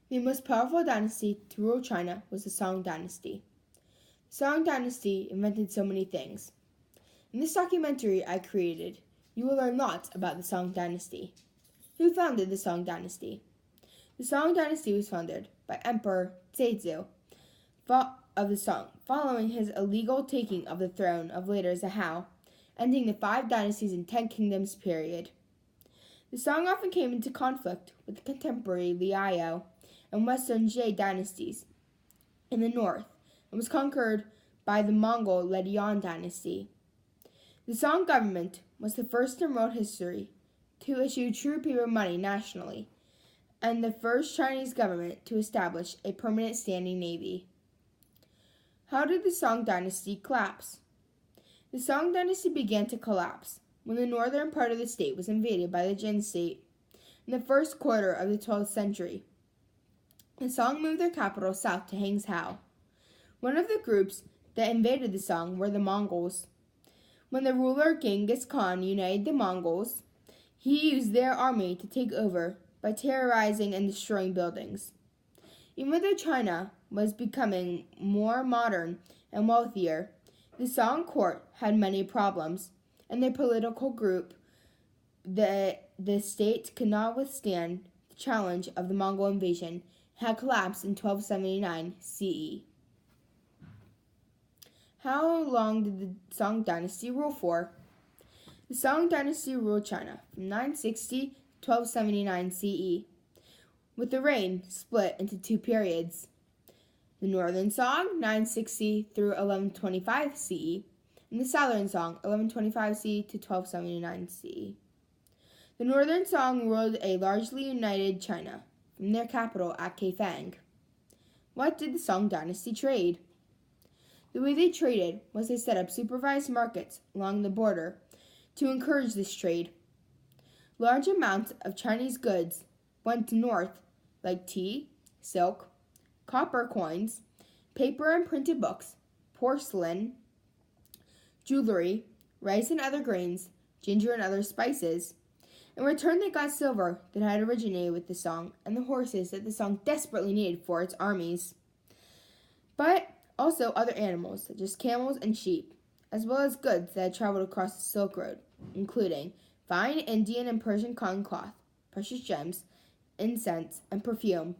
The most powerful dynasty to rule China was the Song Dynasty. The Song Dynasty invented so many things. In this documentary I created, you will learn lots about the Song Dynasty. Who founded the Song Dynasty? The Song Dynasty was founded by Emperor Taizong of the Song, following his illegal taking of the throne of later Zhou, ending the 5 dynasties and 10 kingdoms period. The Song often came into conflict with the contemporary Liao and Western Jie dynasties in the north, and was conquered by the Mongol-led Yuan dynasty. The Song government was the first in world history to issue true paper money nationally, and the first Chinese government to establish a permanent standing navy. How did the Song dynasty collapse? The Song dynasty began to collapse when the northern part of the state was invaded by the Jin state in the first quarter of the 12th century. The Song moved their capital south to Hangzhou. One of the groups that invaded the Song were the Mongols. When the ruler Genghis Khan united the Mongols, he used their army to take over by terrorizing and destroying buildings. Even though China was becoming more modern and wealthier, the Song court had many problems, and their political group, the state could not withstand the challenge of the Mongol invasion, had collapsed in 1279 CE. How long did the Song dynasty rule for? The Song dynasty ruled China from 960 to 1279 CE, with the reign split into 2 periods. The Northern Song, 960 through 1125 CE, and the Southern Song, 1125 CE to 1279 CE. The Northern Song ruled a largely united China from their capital at Kaifeng. What did the Song dynasty trade? The way they traded was they set up supervised markets along the border to encourage this trade. Large amounts of Chinese goods went north, like tea, silk, copper coins, paper and printed books, porcelain, jewelry, rice and other grains, ginger and other spices. In return, they got silver that had originated with the Song and the horses that the Song desperately needed for its armies. But also other animals, such as camels and sheep, as well as goods that had traveled across the Silk Road, including fine Indian and Persian cotton cloth, precious gems, incense, and perfume.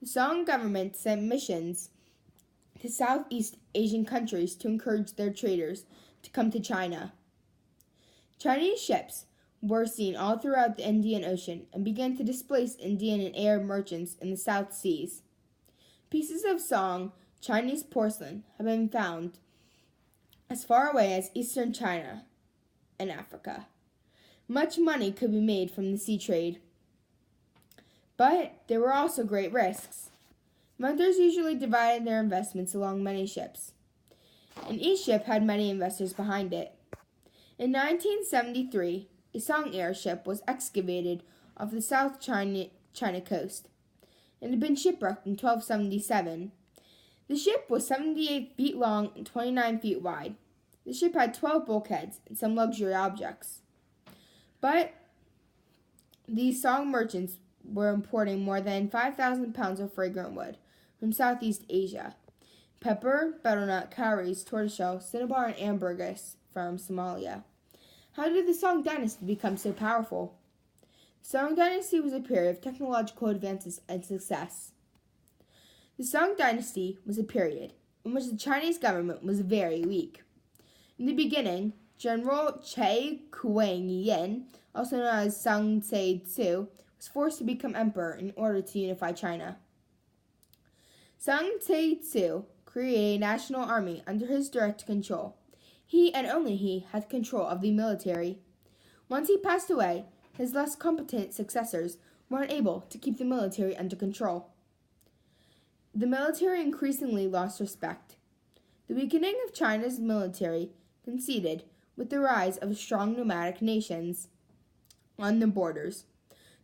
The Song government sent missions to Southeast Asian countries to encourage their traders to come to China. Chinese ships were seen all throughout the Indian Ocean and began to displace Indian and Arab merchants in the South Seas. Pieces of Song Chinese porcelain have been found as far away as eastern China and Africa. Much money could be made from the sea trade. But there were also great risks. Hunters usually divided their investments along many ships, and each ship had many investors behind it. In 1973, a Song airship was excavated off the South China coast and had been shipwrecked in 1277. The ship was 78 feet long and 29 feet wide. The ship had 12 bulkheads and some luxury objects. But these Song merchants were importing more than 5,000 pounds of fragrant wood from Southeast Asia, pepper, betelnut, cowries, tortoiseshell, cinnabar, and ambergris from Somalia. How did the Song dynasty become so powerful? The Song dynasty was a period of technological advances and success. The Song dynasty was a period in which the Chinese government was very weak. In the beginning, General Che Kuang-yin, also known as Sung Tse-tsu, was forced to become emperor in order to unify China. Sung Tse-tsu created a national army under his direct control. He and only he had control of the military. Once he passed away, his less competent successors were unable to keep the military under control. The military increasingly lost respect. The weakening of China's military coincided with the rise of strong nomadic nations on the borders.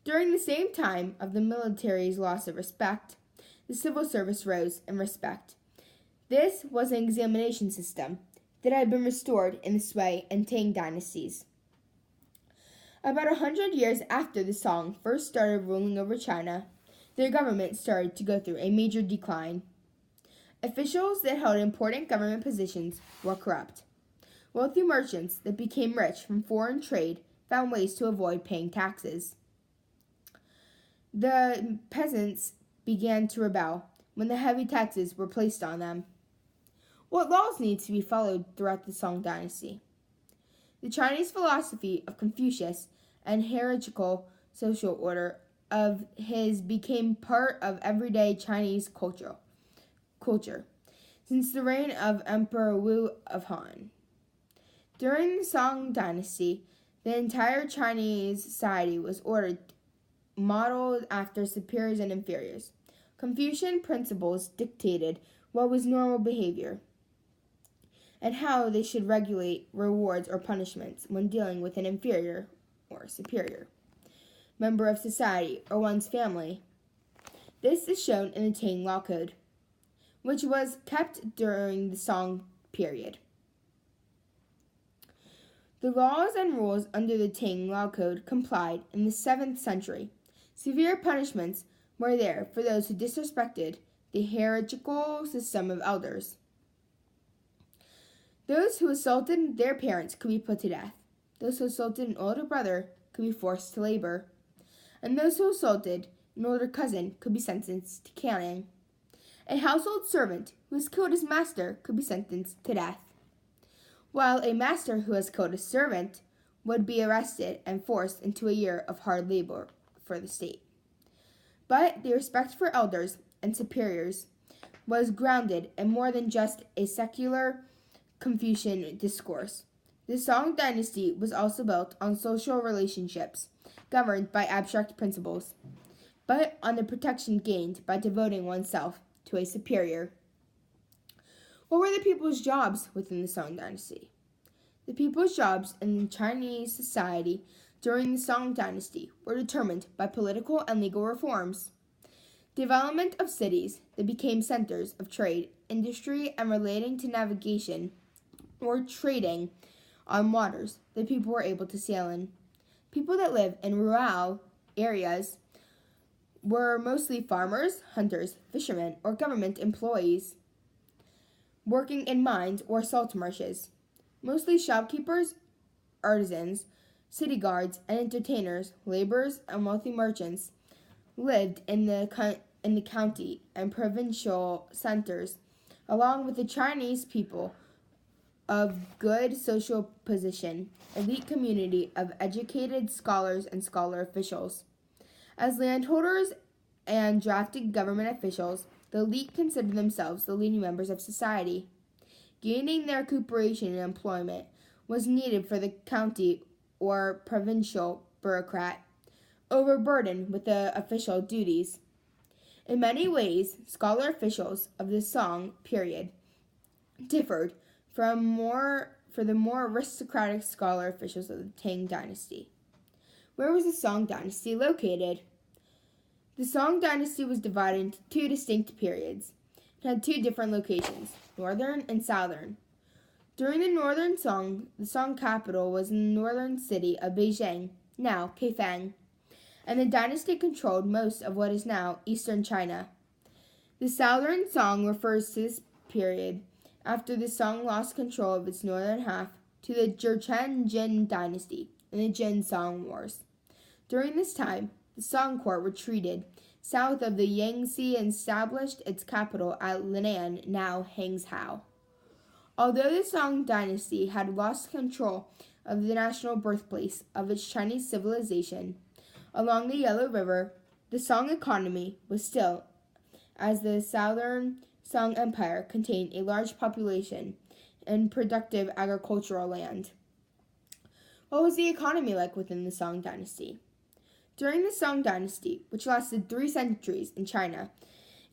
During the same time of the military's loss of respect, the civil service rose in respect. This was an examination system that had been restored in the Sui and Tang dynasties. About 100 years after the Song first started ruling over China, their government started to go through a major decline. Officials that held important government positions were corrupt. Wealthy merchants that became rich from foreign trade found ways to avoid paying taxes. The peasants began to rebel when the heavy taxes were placed on them. What laws needed to be followed throughout the Song dynasty? The Chinese philosophy of Confucius and hierarchical social order of his became part of everyday Chinese culture since the reign of Emperor Wu of Han. During the Song dynasty, the entire Chinese society was modeled after superiors and inferiors. Confucian principles dictated what was normal behavior and how they should regulate rewards or punishments when dealing with an inferior or superior member of society or one's family. This is shown in the Tang Law Code, which was kept during the Song period. The laws and rules under the Tang Law Code complied in the 7th century. Severe punishments were there for those who disrespected the hierarchical system of elders. Those who assaulted their parents could be put to death. Those who assaulted an older brother could be forced to labor. And those who assaulted an older cousin could be sentenced to caning. A household servant who has killed his master could be sentenced to death, while a master who has killed a servant would be arrested and forced into a year of hard labor for the state. But the respect for elders and superiors was grounded in more than just a secular Confucian discourse. The Song dynasty was also built on social relationships governed by abstract principles, but on the protection gained by devoting oneself to a superior. What were the people's jobs within the Song dynasty? The people's jobs in Chinese society during the Song dynasty were determined by political and legal reforms. Development of cities that became centers of trade, industry, and relating to navigation or trading on waters that people were able to sail in. People that live in rural areas were mostly farmers, hunters, fishermen, or government employees working in mines or salt marshes. Mostly shopkeepers, artisans, city guards, and entertainers, laborers, and wealthy merchants lived in the county and provincial centers, along with the Chinese people of good social position, elite community of educated scholars and scholar officials. As landholders and drafted government officials, the elite considered themselves the leading members of society. Gaining their recuperation and employment was needed for the county or provincial bureaucrat, overburdened with the official duties. In many ways, scholar officials of the Song period differed from the more aristocratic scholar officials of the Tang dynasty. Where was the Song dynasty located? The Song dynasty was divided into two distinct periods. It had two different locations, northern and southern. During the northern Song, the Song capital was in the northern city of Beijing, now Kaifeng, and the dynasty controlled most of what is now eastern China. The southern Song refers to this period after the Song lost control of its northern half to the Jurchen Jin dynasty in the Jin Song Wars. During this time, the Song court retreated south of the Yangtze and established its capital at Linan, now Hangzhou. Although the Song dynasty had lost control of the national birthplace of its Chinese civilization along the Yellow River, the Song economy was still, as the southern Song Empire contained a large population and productive agricultural land. What was the economy like within the Song dynasty? During the Song dynasty, which lasted 3 centuries in China,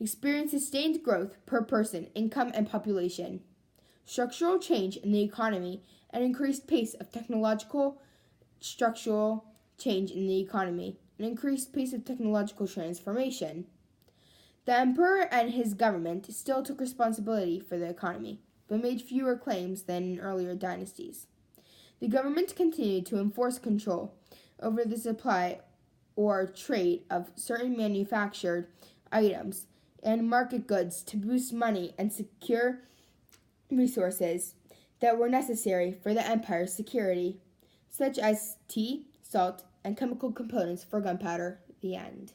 experienced sustained growth per person, income, and population. Structural change in the economy and increased pace of technological structural change in the economy, an increased pace of technological transformation. The emperor and his government still took responsibility for the economy, but made fewer claims than in earlier dynasties. The government continued to enforce control over the supply or trade of certain manufactured items and market goods to boost money and secure resources that were necessary for the empire's security, such as tea, salt, and chemical components for gunpowder. The end.